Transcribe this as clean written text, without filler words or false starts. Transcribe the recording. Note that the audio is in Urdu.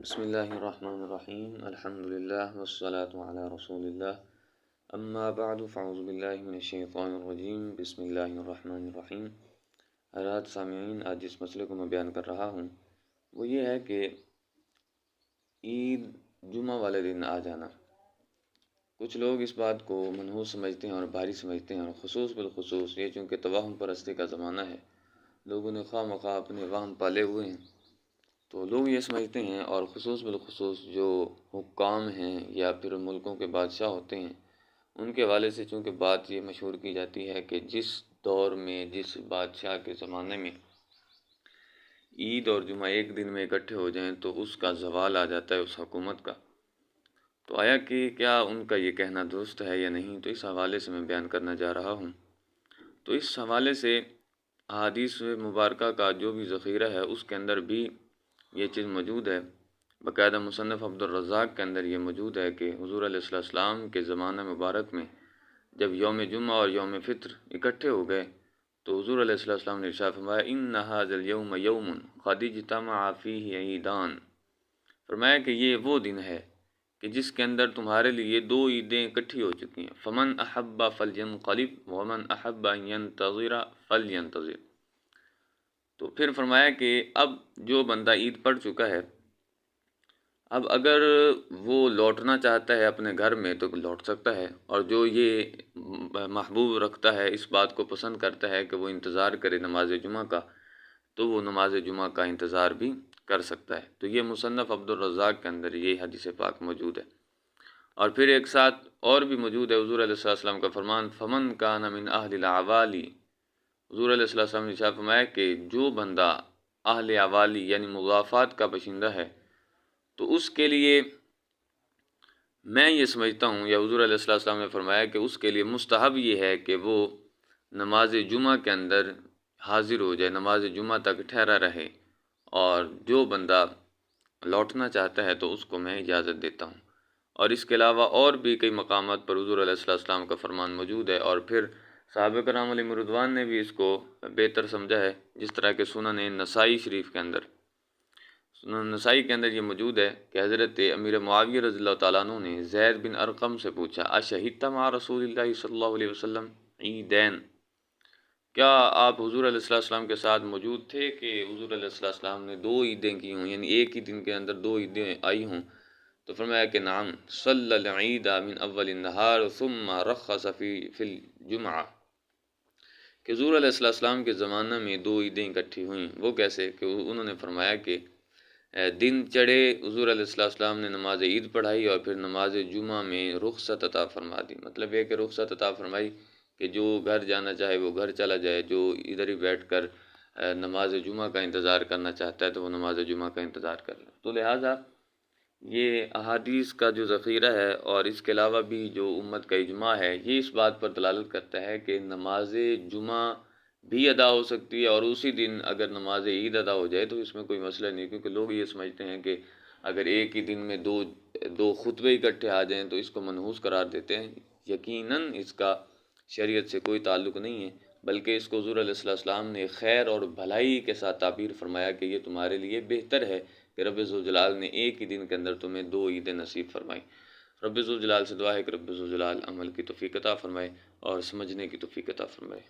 بسم اللہ الرحمن الرحیم الحمد للہ والصلاة علی رسول اللہ اما بعد فاعوذ باللہ من الشیطان الرجیم بسم اللہ الرحمن الرحیم۔ حضرات سامعین، آج جس مسئلے کو میں بیان کر رہا ہوں وہ یہ ہے کہ عید جمعہ والے دن آ جانا۔ کچھ لوگ اس بات کو منحوس سمجھتے ہیں اور بھاری سمجھتے ہیں، اور خصوص بالخصوص یہ چونکہ توہم پرستی کا زمانہ ہے، لوگوں نے خواہ مخواہ اپنے وہم پالے ہوئے ہیں، تو لوگ یہ سمجھتے ہیں، اور خصوص بالخصوص جو حکام ہیں یا پھر ملکوں کے بادشاہ ہوتے ہیں، ان کے حوالے سے چونکہ بات یہ مشہور کی جاتی ہے کہ جس دور میں، جس بادشاہ کے زمانے میں عید اور جمعہ ایک دن میں اکٹھے ہو جائیں تو اس کا زوال آ جاتا ہے اس حکومت کا۔ تو آیا کہ کیا ان کا یہ کہنا درست ہے یا نہیں، تو اس حوالے سے میں بیان کرنا جا رہا ہوں۔ تو اس حوالے سے احادیث مبارکہ کا جو بھی ذخیرہ ہے اس کے اندر بھی یہ چیز موجود ہے۔ باقاعدہ مصنف عبد الرزاق کے اندر یہ موجود ہے کہ حضور علیہ السلام کے زمانہ مبارک میں جب یوم جمعہ اور یوم فطر اکٹھے ہو گئے تو حضور علیہ السلام نے ارشاد فرمایا ان ھذا اليوم یوم قد اجتمع فیہ عیدان، فرمایا کہ یہ وہ دن ہے کہ جس کے اندر تمہارے لیے دو عیدیں اکٹھی ہو چکی ہیں، فمن احب فلینقلب ومن احب ان ینتظر فلینتظر۔ تو پھر فرمایا کہ اب جو بندہ عید پڑھ چکا ہے، اب اگر وہ لوٹنا چاہتا ہے اپنے گھر میں تو لوٹ سکتا ہے، اور جو یہ محبوب رکھتا ہے، اس بات کو پسند کرتا ہے کہ وہ انتظار کرے نماز جمعہ کا، تو وہ نماز جمعہ کا انتظار بھی کر سکتا ہے۔ تو یہ مصنف عبد الرزاق کے اندر یہ حدیث پاک موجود ہے۔ اور پھر ایک ساتھ اور بھی موجود ہے حضور علیہ السلام کا فرمان فمن کان من اہل العوالی، حضور علیہ السلام نے ارشاد فرمایا کہ جو بندہ اہل عوالی یعنی مضافات کا باشندہ ہے تو اس کے لیے میں یہ سمجھتا ہوں، یا حضور علیہ السلام نے فرمایا کہ اس کے لیے مستحب یہ ہے کہ وہ نماز جمعہ کے اندر حاضر ہو جائے، نماز جمعہ تک ٹھہرا رہے، اور جو بندہ لوٹنا چاہتا ہے تو اس کو میں اجازت دیتا ہوں۔ اور اس کے علاوہ اور بھی کئی مقامات پر حضور علیہ السلام کا فرمان موجود ہے، اور پھر صحابہ کرام علیہم رضوان نے بھی اس کو بہتر سمجھا ہے، جس طرح کہ سنن نسائی شریف کے اندر، سنن نسائی کے اندر یہ موجود ہے کہ حضرت امیر معاویہ رضی اللہ تعالیٰ عنہ نے زید بن ارقم سے پوچھا اشہدت مع رسول اللہ صلی اللہ علیہ وسلم عیدین، کیا آپ حضور علیہ السلام کے ساتھ موجود تھے کہ حضور علیہ السلام نے دو عیدیں کی ہوں، یعنی ایک ہی دن کے اندر دو عیدیں آئی ہوں؟ تو فرمایا کہ نعم صلی العید من اول النہار ثم رخص فی الجمعہ، کہ حضور علیہ السلام کے زمانہ میں دو عیدیں اکٹھی ہوئیں۔ وہ کیسے؟ کہ انہوں نے فرمایا کہ دن چڑھے حضور علیہ السلام نے نماز عید پڑھائی اور پھر نماز جمعہ میں رخصت عطا فرما دی۔ مطلب یہ کہ رخصت عطا فرمائی کہ جو گھر جانا چاہے وہ گھر چلا جائے، جو ادھر ہی بیٹھ کر نماز جمعہ کا انتظار کرنا چاہتا ہے تو وہ نماز جمعہ کا انتظار کر لے۔ تو لہٰذا یہ احادیث کا جو ذخیرہ ہے اور اس کے علاوہ بھی جو امت کا اجماع ہے، یہ اس بات پر دلالت کرتا ہے کہ نماز جمعہ بھی ادا ہو سکتی ہے، اور اسی دن اگر نماز عید ادا ہو جائے تو اس میں کوئی مسئلہ نہیں، کیونکہ لوگ یہ سمجھتے ہیں کہ اگر ایک ہی دن میں دو خطبے اکٹھے آ جائیں تو اس کو منحوس قرار دیتے ہیں۔ یقیناً اس کا شریعت سے کوئی تعلق نہیں ہے، بلکہ اس کو حضور علیہ السلام نے خیر اور بھلائی کے ساتھ تعبیر فرمایا کہ یہ تمہارے لیے بہتر ہے کہ رب ذوالجلال نے ایک ہی دن کے اندر تمہیں دو عیدیں نصیب فرمائی۔ رب ذوالجلال سے دعا ہے کہ رب ذوالجلال عمل کی توفیق عطا فرمائے اور سمجھنے کی توفیق عطا فرمائے۔